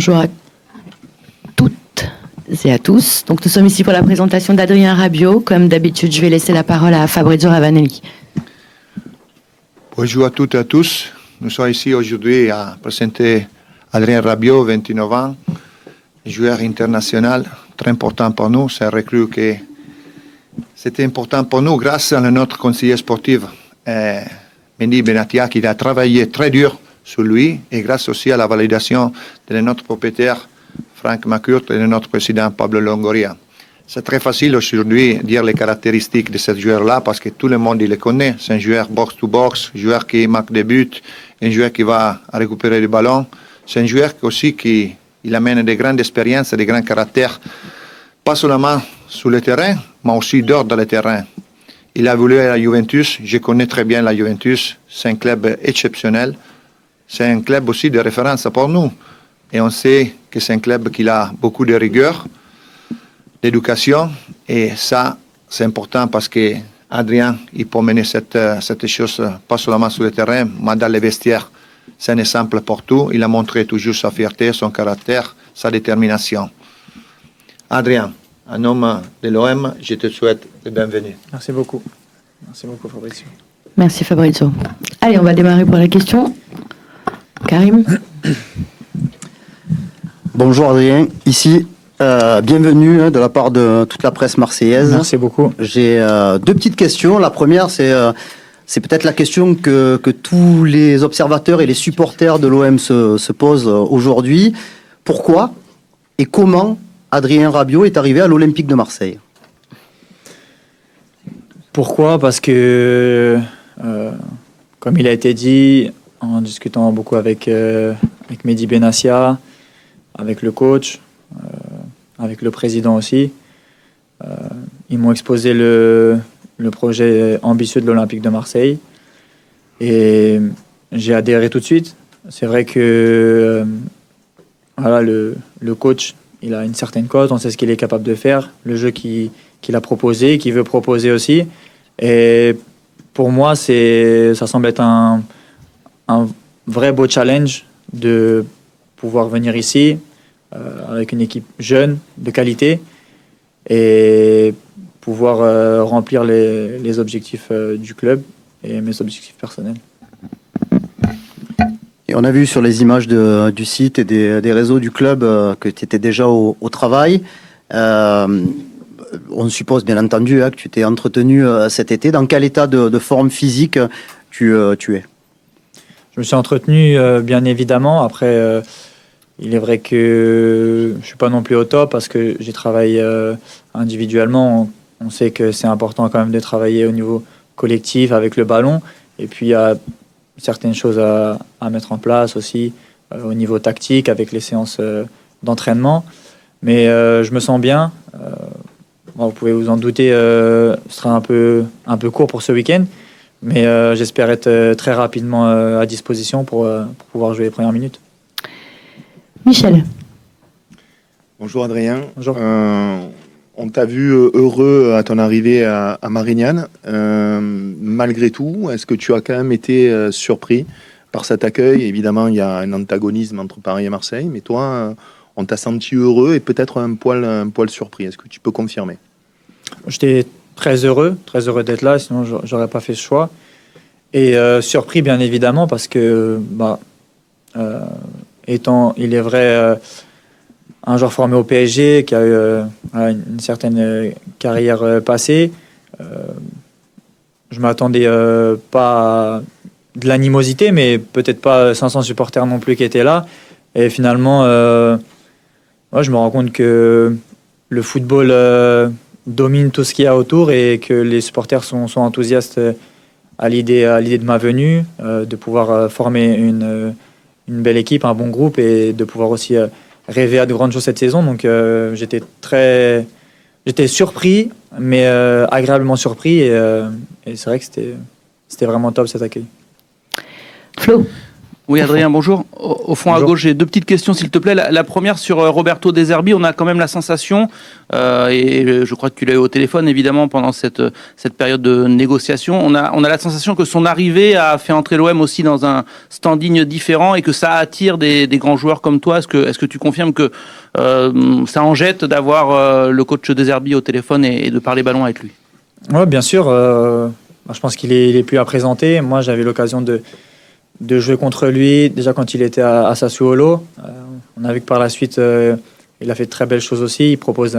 bonjour à toutes et à tous. Donc, nous sommes ici pour la présentation d'Adrien Rabiot. Comme d'habitude, je vais laisser la parole à Fabrizio Ravanelli. Bonjour à toutes et à tous. Nous sommes ici aujourd'hui à présenter Adrien Rabiot, 29 ans, joueur international, très important pour nous. C'est un recrue que c'était important pour nous grâce à notre conseiller sportif, Mendy Benatia, qui a travaillé très dur sur lui et grâce aussi à la validation de notre propriétaire Frank McCourt et de notre président Pablo Longoria. C'est très facile aujourd'hui de dire les caractéristiques de ce joueur-là parce que tout le monde il le connaît. C'est un joueur box-to-box, joueur qui marque des buts, un joueur qui va récupérer le ballon. C'est un joueur aussi qui il amène de grandes expériences et de grands caractères, pas seulement sur le terrain, mais aussi dehors de le terrain. Il a voulu à la Juventus, je connais très bien la Juventus, c'est un club exceptionnel. C'est un club aussi de référence pour nous. Et on sait que c'est un club qui a beaucoup de rigueur, d'éducation. Et ça, c'est important parce que Adrien, il peut mener cette chose pas seulement sur le terrain, mais dans les vestiaires. C'est un exemple pour tout. Il a montré toujours sa fierté, son caractère, sa détermination. Adrien, en homme de l'OM, je te souhaite le bienvenue. Merci beaucoup. Merci beaucoup, Fabrizio. Merci, Fabrizio. Allez, on va démarrer pour la question. Karim. Bonjour Adrien, ici, bienvenue de la part de toute la presse marseillaise. Merci beaucoup. J'ai deux petites questions. La première, c'est peut-être la question que tous les observateurs et les supporters de l'OM se posent aujourd'hui. Pourquoi et comment Adrien Rabiot est arrivé à l'Olympique de Marseille? Pourquoi? Parce que, comme il a été dit, en discutant beaucoup avec Mendy Benatia, avec le coach, avec le président aussi, ils m'ont exposé le projet ambitieux de l'Olympique de Marseille et j'ai adhéré tout de suite. C'est vrai que voilà, le coach, il a une certaine cote, on sait ce qu'il est capable de faire, le jeu qu'il a proposé, qu'il veut proposer aussi. Et pour moi, ça semble être un vrai beau challenge de pouvoir venir ici avec une équipe jeune, de qualité, et pouvoir remplir les objectifs du club et mes objectifs personnels. Et on a vu sur les images du site et des réseaux du club que tu étais déjà au travail. On suppose bien entendu que tu t'es entretenu cet été. Dans quel état de forme physique tu es? Je me suis entretenu, bien évidemment. Après, il est vrai que je ne suis pas non plus au top parce que j'ai travaillé individuellement. On sait que c'est important quand même de travailler au niveau collectif avec le ballon. Et puis, il y a certaines choses à mettre en place aussi au niveau tactique avec les séances d'entraînement. Mais je me sens bien. Bon, vous pouvez vous en douter, ce sera un peu court pour ce week-end. Mais j'espère être très rapidement à disposition pour pouvoir jouer les premières minutes. Michel. Bonjour Adrien. Bonjour. On t'a vu heureux à ton arrivée à Marignane. Malgré tout, est-ce que tu as quand même été surpris par cet accueil? Évidemment, il y a un antagonisme entre Paris et Marseille, mais toi, on t'a senti heureux et peut-être un poil surpris. Est-ce que tu peux confirmer? J'étais très heureux d'être là, sinon j'aurais pas fait ce choix. Et surpris bien évidemment parce que étant, il est vrai, un joueur formé au PSG qui a eu une certaine carrière passée, je m'attendais pas à de l'animosité, mais peut-être pas 500 supporters non plus qui étaient là. Et finalement, je me rends compte que le football domine tout ce qu'il y a autour et que les supporters sont enthousiastes à l'idée de ma venue, de pouvoir former une belle équipe, un bon groupe et de pouvoir aussi rêver à de grandes choses cette saison. Donc j'étais surpris, mais agréablement surpris et c'est vrai que c'était vraiment top cet accueil. Flo. Oui, Adrien, bonjour. Au fond, Bonjour. à gauche, j'ai deux petites questions, s'il te plaît. La première sur Roberto De Zerbi. On a quand même la sensation, et je crois que tu l'as eu au téléphone, évidemment, pendant cette période de négociation. On a la sensation que son arrivée a fait entrer l'OM aussi dans un standing différent et que ça attire des grands joueurs comme toi. Est-ce que tu confirmes que ça en jette d'avoir le coach De Zerbi au téléphone et de parler ballon avec lui? Ouais, bien sûr. Je pense qu'il est plus à présenter. Moi, j'avais l'occasion de jouer contre lui déjà quand il était à Sassuolo. On a vu que par la suite, il a fait de très belles choses aussi. Il propose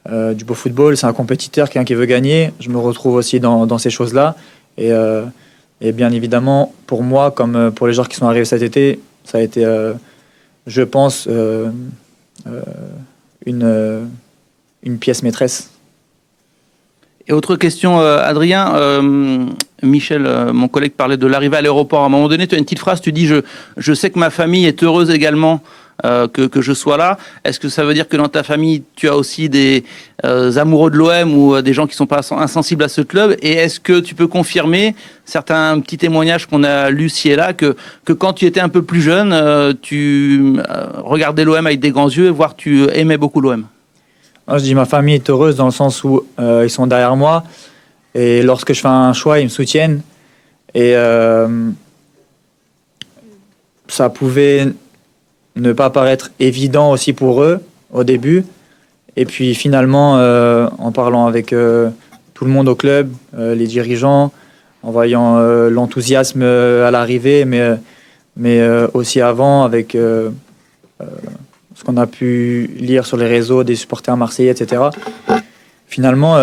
du beau football. C'est un compétiteur, quelqu'un qui veut gagner. Je me retrouve aussi dans ces choses-là. Et bien évidemment, pour moi, comme pour les joueurs qui sont arrivés cet été, ça a été, je pense, une pièce maîtresse. Et autre question, Adrien. Michel, mon collègue, parlait de l'arrivée à l'aéroport. À un moment donné, tu as une petite phrase, tu dis je sais que ma famille est heureuse également que je sois là. Est-ce que ça veut dire que dans ta famille, tu as aussi des amoureux de l'OM ou des gens qui ne sont pas insensibles à ce club? Et est-ce que tu peux confirmer certains petits témoignages qu'on a lus ci et là, que quand tu étais un peu plus jeune, tu regardais l'OM avec des grands yeux, voire tu aimais beaucoup l'OM? Je dis ma famille est heureuse dans le sens où ils sont derrière moi et lorsque je fais un choix, ils me soutiennent. Et ça pouvait ne pas paraître évident aussi pour eux au début. Et puis finalement, en parlant avec tout le monde au club, les dirigeants, en voyant l'enthousiasme à l'arrivée, mais aussi avant avec ce qu'on a pu lire sur les réseaux des supporters marseillais, etc. Finalement,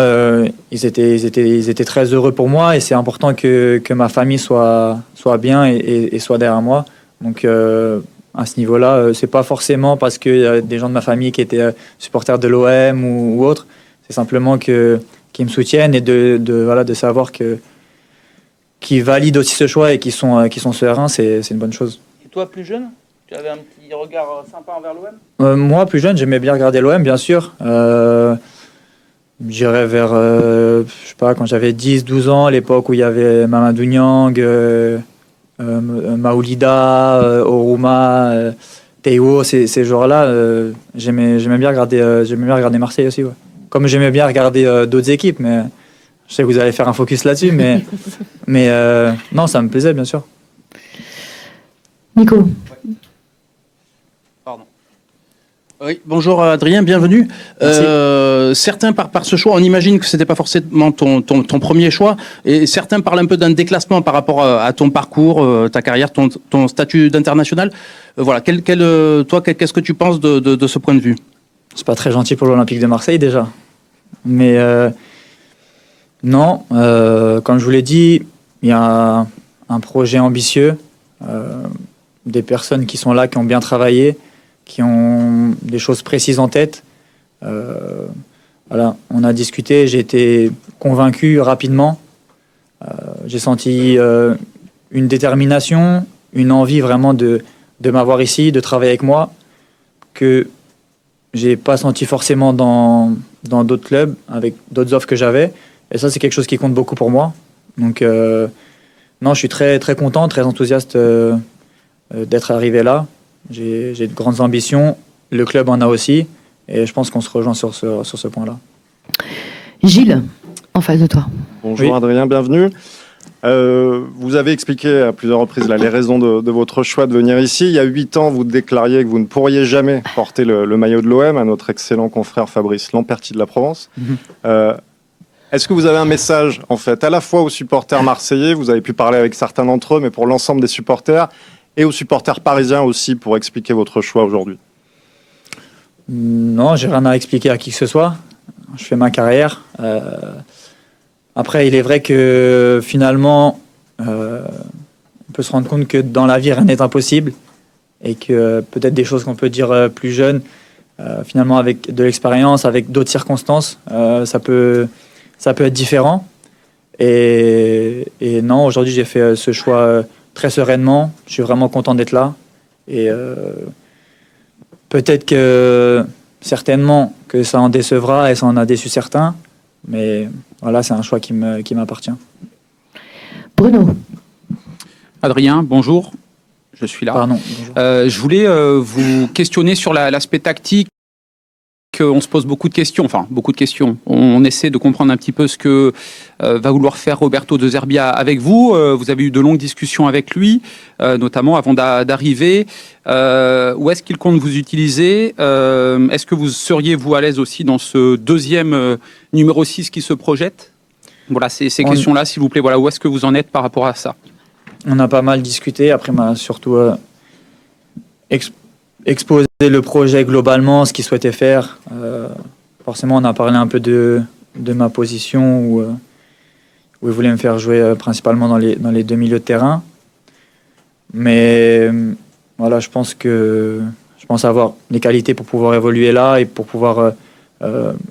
ils étaient très heureux pour moi et c'est important que ma famille soit bien et soit derrière moi. Donc à ce niveau-là, c'est pas forcément parce qu'il y a des gens de ma famille qui étaient supporters de l'OM ou autre. C'est simplement qu'ils me soutiennent et de savoir qu'ils valident aussi ce choix et qu'ils sont sereins, c'est une bonne chose. Et toi, plus jeune, tu avais un petit regard sympa envers l'OM? Moi, plus jeune, j'aimais bien regarder l'OM, bien sûr. J'irais vers, je sais pas, quand j'avais 10-12 ans, à l'époque où il y avait Mamadou Niang, Maoulida, Oruma, Théo, ces joueurs-là, j'aimais bien regarder Marseille aussi. Ouais. Comme j'aimais bien regarder d'autres équipes, mais je sais que vous allez faire un focus là-dessus, mais non, ça me plaisait, bien sûr. Nico. Oui, bonjour Adrien, bienvenue. Certains par ce choix, on imagine que c'était pas forcément ton premier choix, et certains parlent un peu d'un déclassement par rapport à ton parcours, ta carrière, ton statut d'international. Voilà, toi, qu'est-ce que tu penses de ce point de vue? C'est pas très gentil pour l'Olympique de Marseille déjà, mais non, comme je vous l'ai dit, il y a un projet ambitieux, des personnes qui sont là, qui ont bien travaillé, qui ont des choses précises en tête. Voilà, on a discuté, j'ai été convaincu rapidement. J'ai senti une détermination, une envie vraiment de m'avoir ici, de travailler avec moi, que j'ai pas senti forcément dans d'autres clubs, avec d'autres offres que j'avais. Et ça, c'est quelque chose qui compte beaucoup pour moi. Donc, non, je suis très, très content, très enthousiaste d'être arrivé là. J'ai de grandes ambitions, le club en a aussi, et je pense qu'on se rejoint sur ce point-là. Gilles, en face de toi. Bonjour Oui. Adrien, bienvenue. Vous avez expliqué à plusieurs reprises là, les raisons de votre choix de venir ici. Il y a 8 ans, vous déclariez que vous ne pourriez jamais porter le maillot de l'OM à notre excellent confrère Fabrice Lamperti de la Provence. Est-ce que vous avez un message, en fait, à la fois aux supporters marseillais, vous avez pu parler avec certains d'entre eux, mais pour l'ensemble des supporters, et aux supporters parisiens aussi, pour expliquer votre choix aujourd'hui? Non, j'ai rien à expliquer à qui que ce soit. Je fais ma carrière. Après, il est vrai que finalement, on peut se rendre compte que dans la vie, rien n'est impossible. Et que peut-être des choses qu'on peut dire plus jeune, finalement, avec de l'expérience, avec d'autres circonstances, ça peut être différent. Et non, aujourd'hui, j'ai fait ce choix très sereinement. Je suis vraiment content d'être là. Et peut-être que, certainement, que ça en décevra et ça en a déçu certains. Mais voilà, c'est un choix qui m'appartient. Bruno. Adrien, bonjour. je suis là. Pardon. Bonjour. Je voulais vous questionner sur l'aspect tactique. On se pose beaucoup de questions, On essaie de comprendre un petit peu ce que va vouloir faire Roberto De Zerbi avec vous. Vous avez eu de longues discussions avec lui, notamment avant d'arriver. Où est-ce qu'il compte vous utiliser? Est-ce que vous seriez, vous, à l'aise aussi dans ce deuxième numéro 6 qui se projette? Voilà, ces questions-là, s'il vous plaît. Voilà, où est-ce que vous en êtes par rapport à ça? On a pas mal discuté. Après, m'a surtout exposé le projet globalement, ce qu'il souhaitait faire. Forcément, on a parlé un peu de ma position où il voulait me faire jouer principalement dans les deux milieux de terrain. Mais voilà, je pense avoir les qualités pour pouvoir évoluer là et pour pouvoir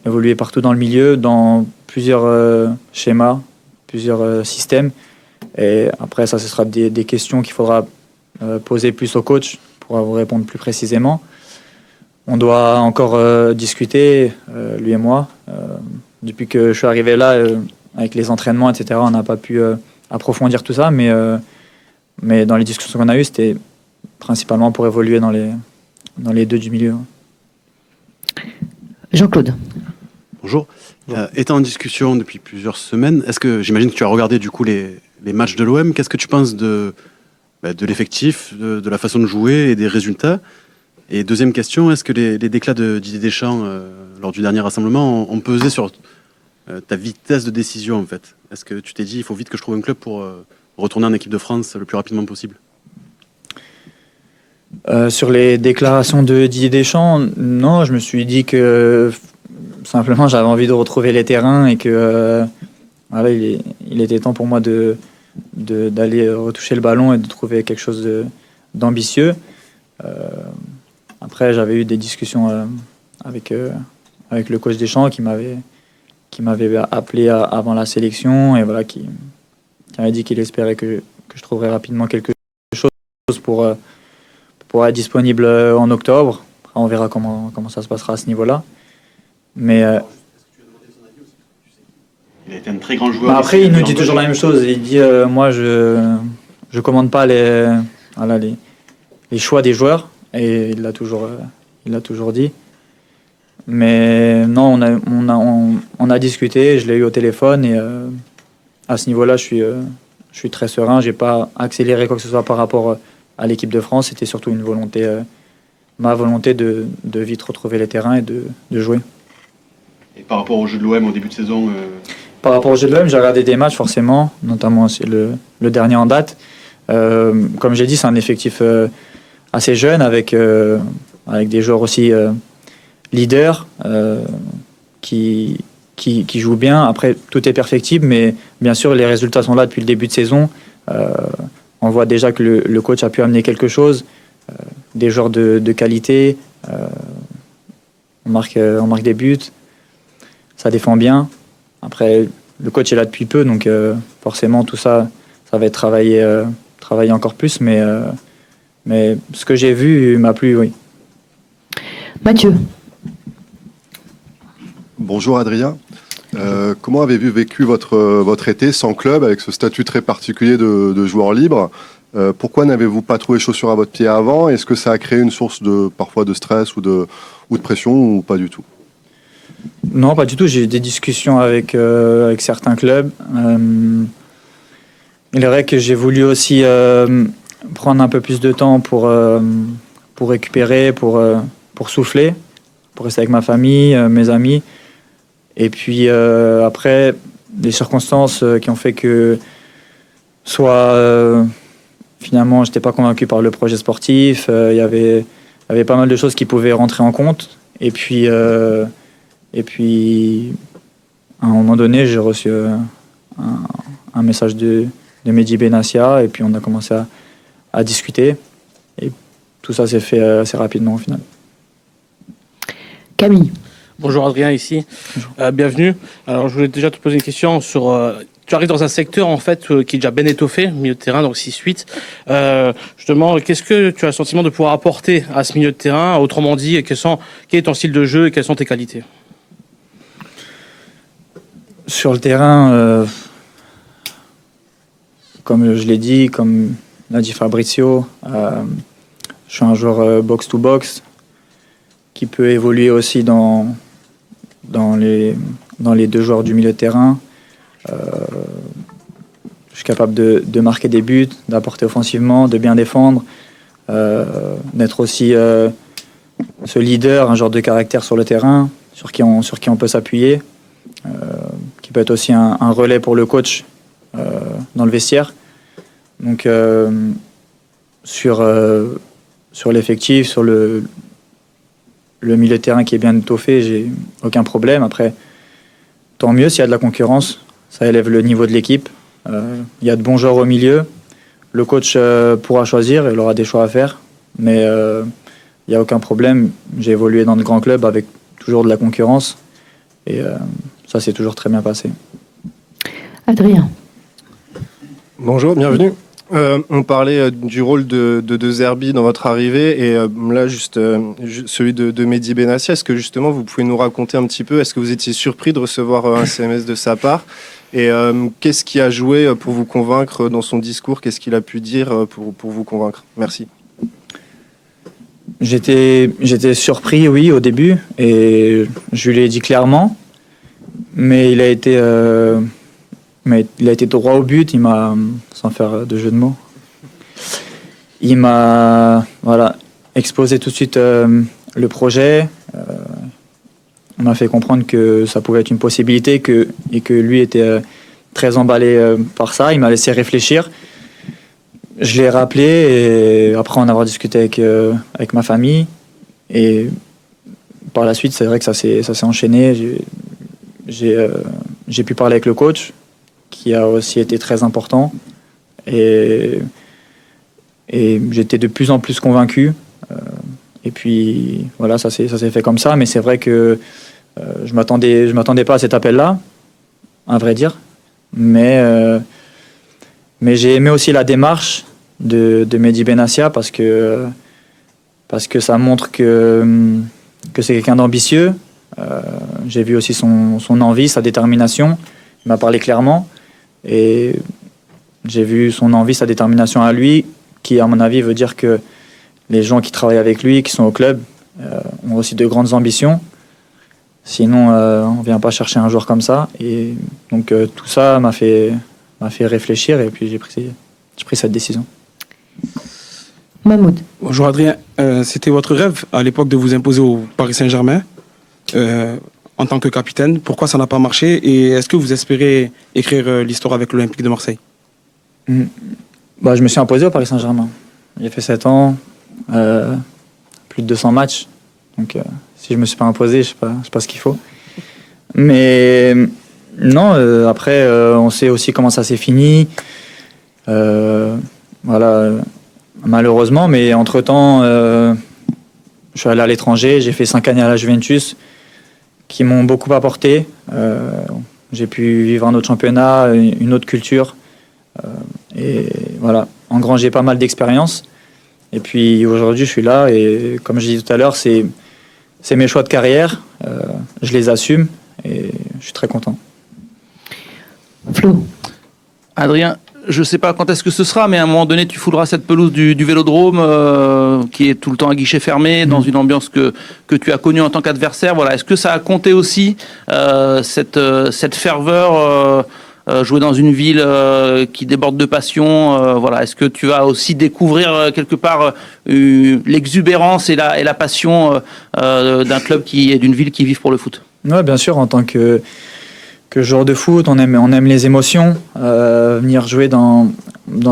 évoluer partout dans le milieu, dans plusieurs schémas, plusieurs systèmes. Et après, ça, ce sera des questions qu'il faudra poser plus au coach pour vous répondre plus précisément. On doit encore discuter, lui et moi. Depuis que je suis arrivé là, avec les entraînements, etc., on n'a pas pu approfondir tout ça, mais dans les discussions qu'on a eues, c'était principalement pour évoluer dans les deux du milieu. Jean-Claude. Bonjour. Étant en discussion depuis plusieurs semaines, j'imagine que tu as regardé du coup les matchs de l'OM. Qu'est-ce que tu penses de l'effectif, de la façon de jouer et des résultats? Et deuxième question, est-ce que les déclats de Didier Deschamps lors du dernier rassemblement ont pesé sur ta vitesse de décision en fait? Est-ce que tu t'es dit il faut vite que je trouve un club pour retourner en équipe de France le plus rapidement possible? Sur les déclarations de Didier Deschamps, non, je me suis dit que simplement j'avais envie de retrouver les terrains et que voilà, il était temps pour moi d'aller retoucher le ballon et de trouver quelque chose d'ambitieux. Après, j'avais eu des discussions avec le coach Deschamps qui m'avait appelé avant la sélection et voilà, qui m'avait dit qu'il espérait que je trouverais rapidement quelque chose pour être disponible en octobre. Après, on verra comment ça se passera à ce niveau-là. Mais il a été un très grand joueur. Après, il nous dit toujours la même chose. Il dit moi, je commande pas les choix des joueurs. Et il l'a toujours dit. Mais non, on a discuté, je l'ai eu au téléphone et à ce niveau-là, je suis très serein. J'ai pas accéléré quoi que ce soit par rapport à l'équipe de France. C'était surtout ma volonté de vite retrouver les terrains et de jouer. Et par rapport au jeu de l'OM au début de saison Par rapport au jeu de l'OM, j'ai regardé des matchs forcément, notamment c'est le dernier en date. Comme j'ai dit, c'est un effectif assez jeune avec des joueurs aussi leaders qui jouent bien. Après, tout est perfectible, mais bien sûr, les résultats sont là depuis le début de saison. On voit déjà que le coach a pu amener quelque chose, des joueurs de qualité. On marque des buts, ça défend bien. Après, le coach est là depuis peu, donc forcément, tout ça va être travaillé encore plus, mais ce que j'ai vu m'a plu, oui. Mathieu. Bonjour Adrien. Comment avez-vous vécu votre été sans club, avec ce statut très particulier de joueur libre? Pourquoi n'avez-vous pas trouvé chaussure à votre pied avant? Est-ce que ça a créé une source parfois de stress ou de pression ou pas du tout? Non, pas du tout. J'ai eu des discussions avec certains clubs. Il est vrai que j'ai voulu aussi prendre un peu plus de temps pour récupérer, pour souffler, pour rester avec ma famille, mes amis. Et puis après, des circonstances qui ont fait que soit finalement j'étais pas convaincu par le projet sportif, il y avait pas mal de choses qui pouvaient rentrer en compte. Et puis à un moment donné, j'ai reçu un message de Mehdi Benassia et puis on a commencé à discuter. Et tout ça s'est fait assez rapidement au final. Camille. Bonjour Adrien ici, bienvenue. Alors je voulais déjà te poser une question sur... tu arrives dans un secteur en fait qui est déjà bien étoffé, milieu de terrain, donc 6-8. Justement, qu'est-ce que tu as le sentiment de pouvoir apporter à ce milieu de terrain? Autrement dit, quel est ton style de jeu et quelles sont tes qualités? Sur le terrain, comme je l'ai dit, comme l'a dit Fabrizio. Je suis un joueur box-to-box qui peut évoluer aussi dans les 2 joueurs du milieu de terrain. Je suis capable de marquer des buts, d'apporter offensivement, de bien défendre, d'être aussi ce leader, un genre de caractère sur le terrain, sur qui on peut s'appuyer, qui peut être aussi un relais pour le coach dans le vestiaire. Donc sur l'effectif, sur le milieu de terrain qui est bien étoffé, j'ai aucun problème. Après, tant mieux s'il y a de la concurrence, ça élève le niveau de l'équipe. Il y a de bons joueurs au milieu. Le coach pourra choisir, il aura des choix à faire, mais il n'y a aucun problème. J'ai évolué dans de grands clubs avec toujours de la concurrence et ça s'est toujours très bien passé. Adrien. Bonjour, bienvenue. On parlait du rôle de Zerbi dans votre arrivée et là juste celui de Mehdi Benassia. Est-ce que justement vous pouvez nous raconter un petit peu, est-ce que vous étiez surpris de recevoir un SMS de sa part et qu'est-ce qui a joué pour vous convaincre dans son discours, qu'est-ce qu'il a pu dire pour vous convaincre? Merci. J'étais surpris, oui, au début, et je lui ai dit clairement, mais il a été droit au but. Il m'a, sans faire de jeu de mots, il m'a exposé tout de suite le projet. On m'a fait comprendre que ça pouvait être une possibilité et que lui était très emballé par ça. Il m'a laissé réfléchir. Je l'ai rappelé et après en avoir discuté avec ma famille. Et par la suite, c'est vrai que ça s'est enchaîné. J'ai pu parler avec le coach, qui a aussi été très important. Et j'étais de plus en plus convaincu. Et puis voilà, ça s'est fait comme ça. Mais c'est vrai que je m'attendais pas à cet appel-là, à vrai dire. Mais j'ai aimé aussi la démarche de Mehdi Benassia parce que ça montre que c'est quelqu'un d'ambitieux. J'ai vu aussi son envie, sa détermination. Il m'a parlé clairement. Et j'ai vu son envie, sa détermination à lui, qui à mon avis veut dire que les gens qui travaillent avec lui, qui sont au club, ont aussi de grandes ambitions. Sinon, on ne vient pas chercher un joueur comme ça. Et donc tout ça m'a fait réfléchir et puis j'ai pris cette décision. Mahmoud. Bonjour Adrien, c'était votre rêve à l'époque de vous imposer au Paris Saint-Germain en tant que capitaine. Pourquoi ça n'a pas marché et est-ce que vous espérez écrire l'histoire avec l'Olympique de Marseille? Je me suis imposé au Paris Saint-Germain. J'ai fait 7 ans, plus de 200 matchs. Donc si je ne me suis pas imposé, je ne sais pas ce qu'il faut. Mais non, après, on sait aussi comment ça s'est fini. Malheureusement, mais entre-temps, je suis allé à l'étranger, j'ai fait 5 années à la Juventus qui m'ont beaucoup apporté. J'ai pu vivre un autre championnat, une autre culture. Et voilà, engranger pas mal d'expérience. Et puis aujourd'hui, je suis là et comme je disais tout à l'heure, c'est mes choix de carrière. Je les assume et je suis très content. Flo. Adrien, je ne sais pas quand est-ce que ce sera, mais à un moment donné, tu fouleras cette pelouse du Vélodrome qui est tout le temps à guichet fermé, dans une ambiance que tu as connue en tant qu'adversaire. Voilà. Est-ce que ça a compté aussi cette ferveur jouer dans une ville qui déborde de passion, voilà. Est-ce que tu vas aussi découvrir quelque part l'exubérance et la passion d'un club et d'une ville qui vivent pour le foot? Ouais, bien sûr, en tant que joueur de foot, on aime les émotions. Venir jouer dans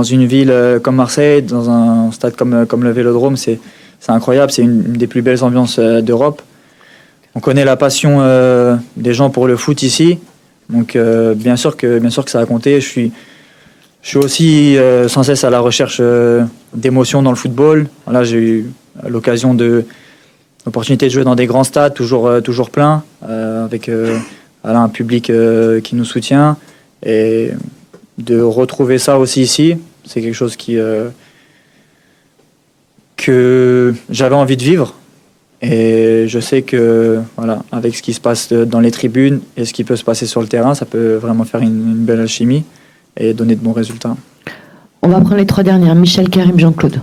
une ville comme Marseille, dans un stade comme le Vélodrome, c'est incroyable, c'est une des plus belles ambiances d'Europe. On connaît la passion des gens pour le foot ici. Donc bien sûr que ça a compté. Je suis aussi sans cesse à la recherche d'émotions dans le football. Là, j'ai eu l'opportunité de jouer dans des grands stades, toujours pleins, avec un public qui nous soutient. Et de retrouver ça aussi ici, c'est quelque chose que j'avais envie de vivre. Et je sais que avec ce qui se passe dans les tribunes et ce qui peut se passer sur le terrain, ça peut vraiment faire une belle alchimie et donner de bons résultats. On va prendre les 3 dernières. Michel, Karim, Jean-Claude.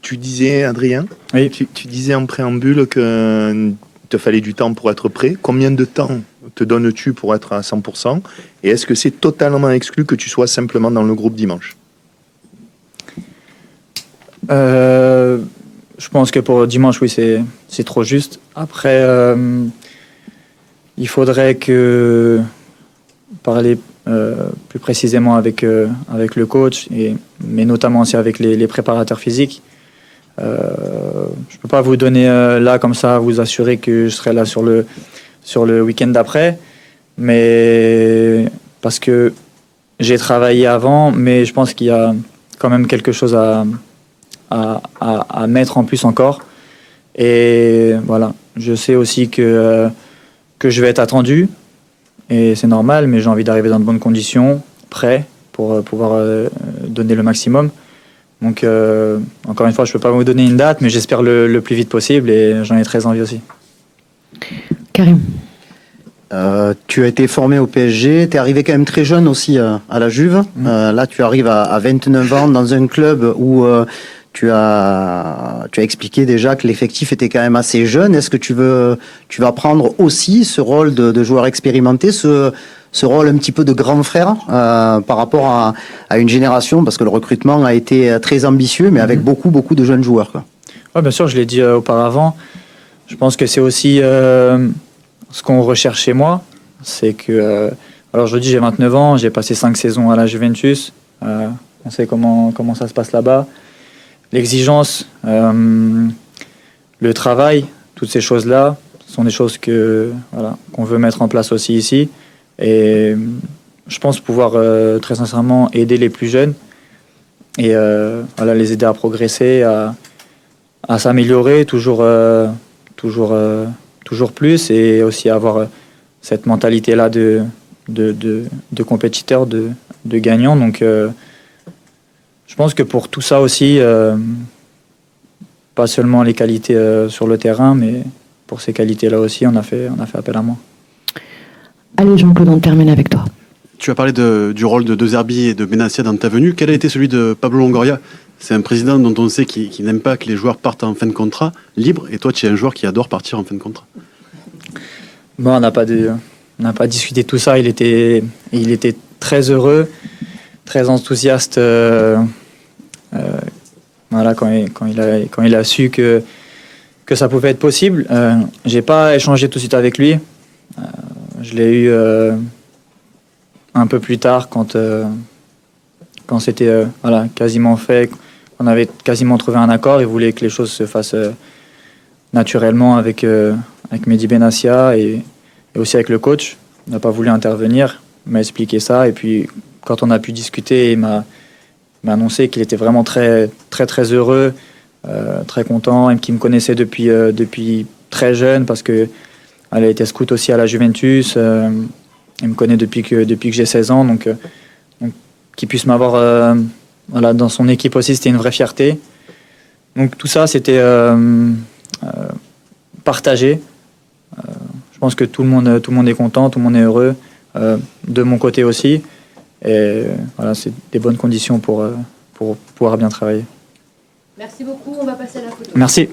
Tu disais, Adrien, Oui. tu disais en préambule qu'il te fallait du temps pour être prêt. Combien de temps te donnes-tu pour être à 100%? Et est-ce que c'est totalement exclu que tu sois simplement dans le groupe dimanche? Je pense que pour dimanche, oui, c'est trop juste. Après, il faudrait parler plus précisément avec le coach, mais notamment aussi avec les préparateurs physiques. Je ne peux pas vous donner là, comme ça, vous assurer que je serai là sur le week-end d'après, mais parce que j'ai travaillé avant, mais je pense qu'il y a quand même quelque chose à mettre en plus encore. Et voilà, je sais aussi que je vais être attendu, et c'est normal, mais j'ai envie d'arriver dans de bonnes conditions, prêt pour pouvoir donner le maximum. Donc, encore une fois, je ne peux pas vous donner une date, mais j'espère le plus vite possible, et j'en ai très envie aussi. Karim. Tu as été formé au PSG, tu es arrivé quand même très jeune aussi à la Juve. Là, tu arrives à 29 ans dans un club où tu as expliqué déjà que l'effectif était quand même assez jeune. Est-ce que tu vas prendre aussi ce rôle de joueur expérimenté, ce rôle un petit peu de grand frère par rapport à une génération, parce que le recrutement a été très ambitieux, mais avec beaucoup de jeunes joueurs, quoi. Ouais, bien sûr, je l'ai dit auparavant. Je pense que c'est aussi ce qu'on recherche chez moi. C'est que, alors je dis, j'ai 29 ans, j'ai passé 5 saisons à la Juventus. On sait comment ça se passe là-bas. L'exigence, le travail, toutes ces choses-là sont des choses qu'on veut mettre en place aussi ici. Et je pense pouvoir très sincèrement aider les plus jeunes et les aider à progresser, à s'améliorer toujours plus, et aussi avoir cette mentalité-là de compétiteur, de gagnant. Donc je pense que pour tout ça aussi, pas seulement les qualités sur le terrain, mais pour ces qualités-là aussi, on a fait appel à moi. Allez, Jean-Claude, on termine avec toi. Tu as parlé du rôle de De Zerbi et de Benassia dans ta venue. Quel a été celui de Pablo Longoria? C'est un président dont on sait qu'il n'aime pas que les joueurs partent en fin de contrat libre, et toi, tu es un joueur qui adore partir en fin de contrat. Bon, on n'a pas discuté de tout ça. Il était très heureux, très enthousiaste. Quand il a su que ça pouvait être possible. J'ai pas échangé tout de suite avec lui. Je l'ai eu un peu plus tard quand c'était quasiment fait. On avait quasiment trouvé un accord. Il voulait que les choses se fassent naturellement avec Mehdi Benassia et aussi avec le coach. Il n'a pas voulu intervenir, il m'a expliqué ça. Et puis, quand on a pu discuter, il m'a annoncé qu'il était vraiment très, très, très heureux, très content, et qu'il me connaissait depuis très jeune, parce que elle a été scout aussi à la Juventus. Il me connaît depuis que j'ai 16 ans. Donc qu'il puisse m'avoir dans son équipe aussi, c'était une vraie fierté. Donc tout ça, c'était partagé. Je pense que tout le monde est content, tout le monde est heureux, de mon côté aussi. Et voilà, c'est des bonnes conditions pour pouvoir bien travailler. Merci beaucoup, on va passer à la photo. Merci.